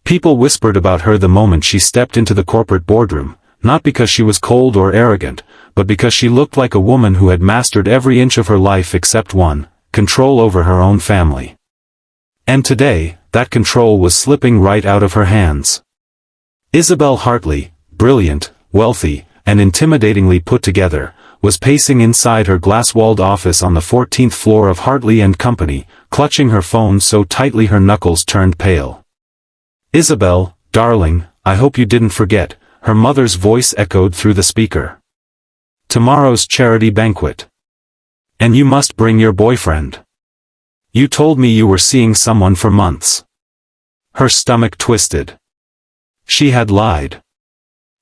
People whispered about her the moment she stepped into the corporate boardroom, not because she was cold or arrogant, but because she looked like a woman who had mastered every inch of her life except one, control over her own family. And today, that control was slipping right out of her hands. Isabel Hartley, brilliant, wealthy, and intimidatingly put together, was pacing inside her glass-walled office on the 14th floor of Hartley & Company, clutching her phone so tightly her knuckles turned pale. "Isabel, darling, I hope you didn't forget," her mother's voice echoed through the speaker. "Tomorrow's charity banquet. And you must bring your boyfriend. You told me you were seeing someone for months." Her stomach twisted. She had lied.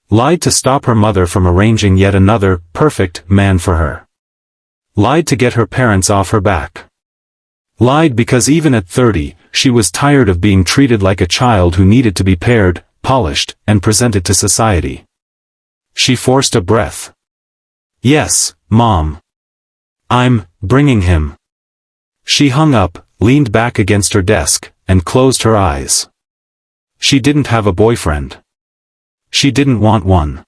Lied to stop her mother from arranging yet another perfect man for her. Lied to get her parents off her back. Lied because even at 30, she was tired of being treated like a child who needed to be paired, polished, and presented to society. She forced a breath. "Yes, Mom. I'm bringing him." She hung up, leaned back against her desk, and closed her eyes. She didn't have a boyfriend. She didn't want one.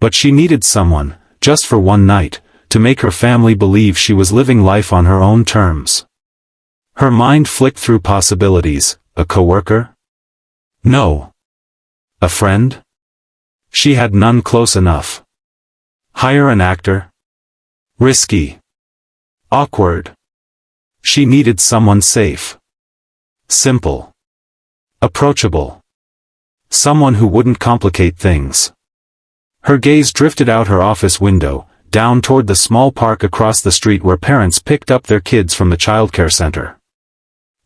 But she needed someone, just for one night, to make her family believe she was living life on her own terms. Her mind flicked through possibilities. A coworker? No. A friend? She had none close enough. Hire an actor? Risky. Awkward. She needed someone safe. Simple. Approachable. Someone who wouldn't complicate things. Her gaze drifted out her office window, down toward the small park across the street where parents picked up their kids from the childcare center.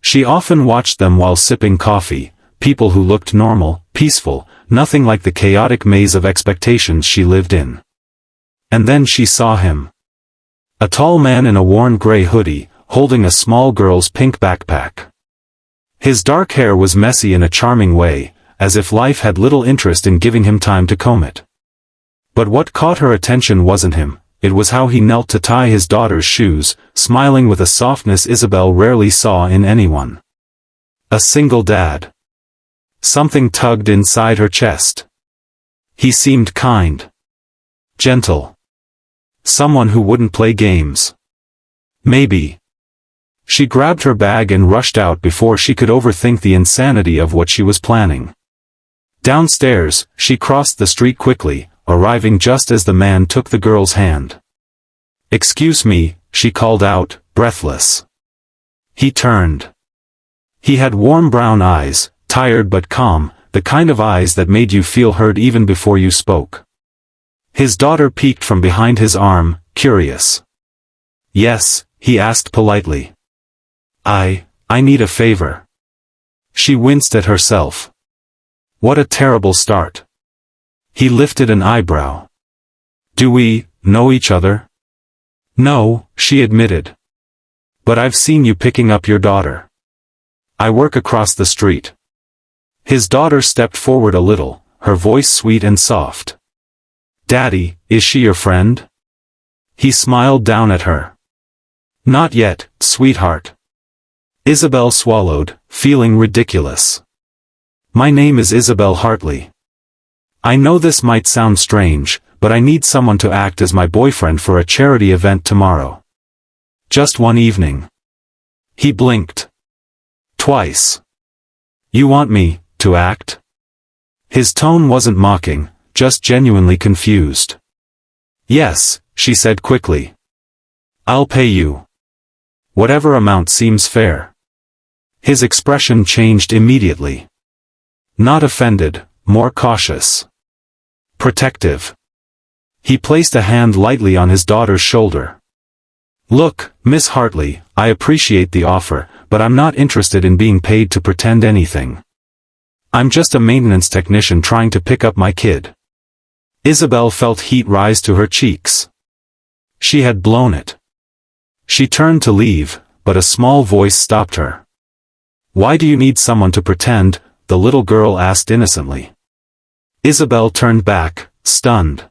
She often watched them while sipping coffee, people who looked normal, peaceful, nothing like the chaotic maze of expectations she lived in. And then she saw him. A tall man in a worn gray hoodie, holding a small girl's pink backpack. His dark hair was messy in a charming way, as if life had little interest in giving him time to comb it. But what caught her attention wasn't him, it was how he knelt to tie his daughter's shoes, smiling with a softness Isabel rarely saw in anyone. A single dad. Something tugged inside her chest. He seemed kind. Gentle. Someone who wouldn't play games. Maybe. She grabbed her bag and rushed out before she could overthink the insanity of what she was planning. Downstairs, she crossed the street quickly, arriving just as the man took the girl's hand. "Excuse me," she called out, breathless. He turned. He had warm brown eyes, tired but calm, the kind of eyes that made you feel heard even before you spoke. His daughter peeked from behind his arm, curious. "Yes," he asked politely. I need a favor." She winced at herself. What a terrible start. He lifted an eyebrow. "Do we know each other?" "No," she admitted. "But I've seen you picking up your daughter. I work across the street." His daughter stepped forward a little, her voice sweet and soft. "Daddy, is she your friend?" He smiled down at her. "Not yet, sweetheart." Isabel swallowed, feeling ridiculous. "My name is Isabel Hartley. I know this might sound strange, but I need someone to act as my boyfriend for a charity event tomorrow. Just one evening." He blinked. "Twice. You want me to act?" His tone wasn't mocking, just genuinely confused. "Yes," she said quickly. "I'll pay you. Whatever amount seems fair." His expression changed immediately. Not offended, more cautious. Protective. He placed a hand lightly on his daughter's shoulder. "Look, Miss Hartley, I appreciate the offer, but I'm not interested in being paid to pretend anything. I'm just a maintenance technician trying to pick up my kid." Isabel felt heat rise to her cheeks. She had blown it. She turned to leave, but a small voice stopped her. "Why do you need someone to pretend?" the little girl asked innocently. Isabel turned back, stunned.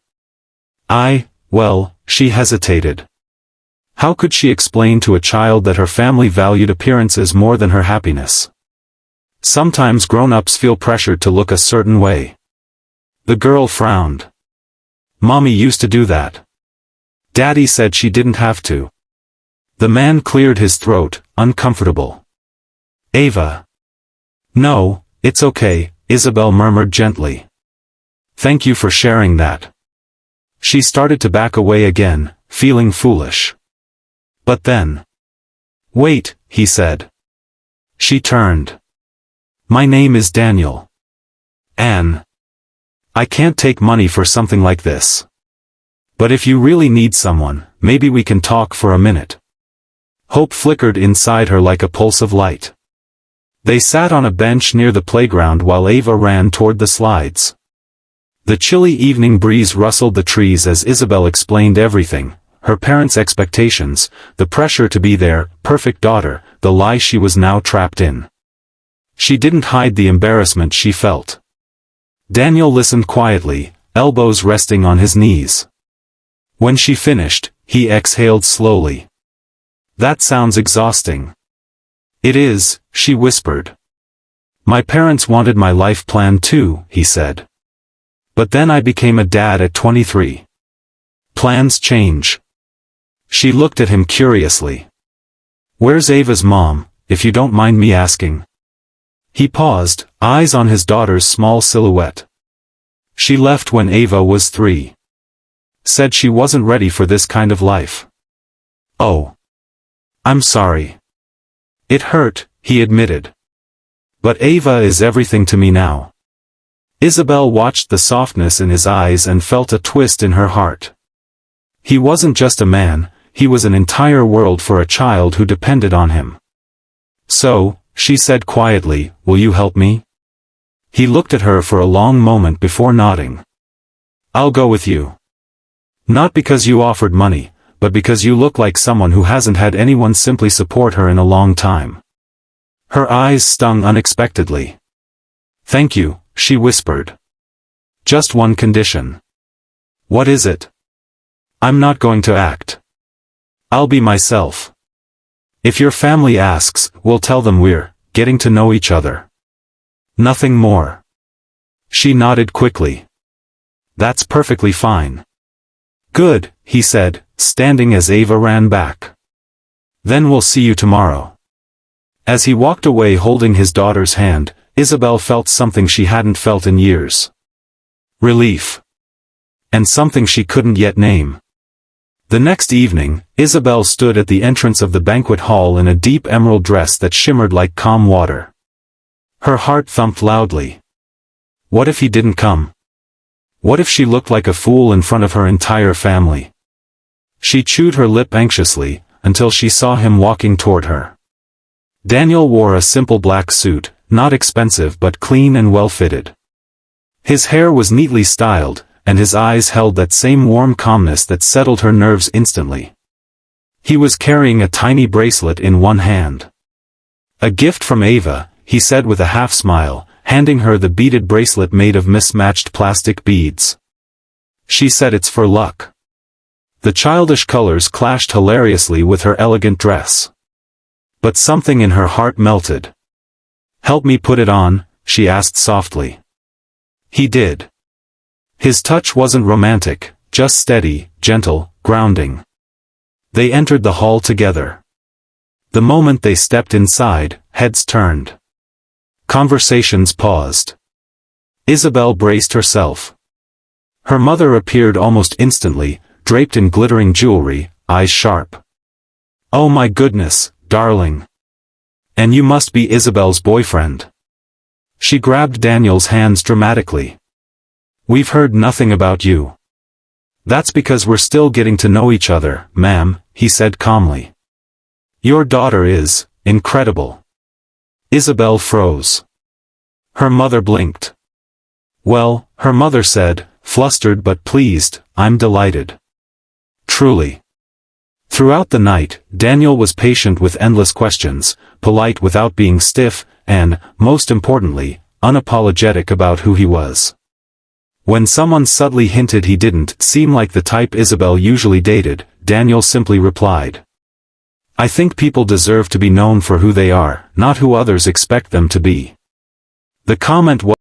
Well, she hesitated. How could she explain to a child that her family valued appearances more than her happiness? Sometimes grown-ups feel pressured to look a certain way. The girl frowned. Mommy used to do that. Daddy said she didn't have to. The man cleared his throat, uncomfortable. Ava. No, it's okay, Isabel murmured gently. Thank you for sharing that. She started to back away again, feeling foolish. But then. Wait, he said. She turned. My name is Daniel. Anne. I can't take money for something like this. But if you really need someone, maybe we can talk for a minute. Hope flickered inside her like a pulse of light. They sat on a bench near the playground while Ava ran toward the slides. The chilly evening breeze rustled the trees as Isabel explained everything, her parents' expectations, the pressure to be their perfect daughter, the lie she was now trapped in. She didn't hide the embarrassment she felt. Daniel listened quietly, elbows resting on his knees. When she finished, he exhaled slowly. That sounds exhausting. It is, she whispered. My parents wanted my life plan too, he said. But then I became a dad at 23. Plans change. She looked at him curiously. Where's Ava's mom, if you don't mind me asking? He paused, eyes on his daughter's small silhouette. She left when Ava was 3. Said she wasn't ready for this kind of life. Oh. I'm sorry. It hurt, he admitted. But Ava is everything to me now. Isabel watched the softness in his eyes and felt a twist in her heart. He wasn't just a man, he was an entire world for a child who depended on him. So, she said quietly, will you help me? He looked at her for a long moment before nodding. I'll go with you. Not because you offered money, but because you look like someone who hasn't had anyone simply support her in a long time. Her eyes stung unexpectedly. Thank you, she whispered. Just one condition. What is it? I'm not going to act. I'll be myself. If your family asks, we'll tell them we're getting to know each other. Nothing more. She nodded quickly. That's perfectly fine. Good, he said, standing as Ava ran back. Then we'll see you tomorrow. As he walked away holding his daughter's hand, Isabel felt something she hadn't felt in years. Relief. And something she couldn't yet name. The next evening, Isabel stood at the entrance of the banquet hall in a deep emerald dress that shimmered like calm water. Her heart thumped loudly. What if he didn't come? What if she looked like a fool in front of her entire family? She chewed her lip anxiously, until she saw him walking toward her. Daniel wore a simple black suit, not expensive but clean and well-fitted. His hair was neatly styled, and his eyes held that same warm calmness that settled her nerves instantly. He was carrying a tiny bracelet in one hand. A gift from Ava, he said with a half-smile, handing her the beaded bracelet made of mismatched plastic beads. She said it's for luck. The childish colors clashed hilariously with her elegant dress. But something in her heart melted. Help me put it on, she asked softly. He did. His touch wasn't romantic, just steady, gentle, grounding. They entered the hall together. The moment they stepped inside, heads turned. Conversations paused. Isabel braced herself. Her mother appeared almost instantly, draped in glittering jewelry, eyes sharp. Oh my goodness, darling. And you must be Isabel's boyfriend. She grabbed Daniel's hands dramatically. We've heard nothing about you. That's because we're still getting to know each other, ma'am, he said calmly. Your daughter is incredible. Isabel froze. Her mother blinked. Well, her mother said, flustered but pleased, I'm delighted. Truly. Throughout the night, Daniel was patient with endless questions, polite without being stiff, and, most importantly, unapologetic about who he was. When someone subtly hinted he didn't seem like the type Isabel usually dated, Daniel simply replied. I think people deserve to be known for who they are, not who others expect them to be. The comment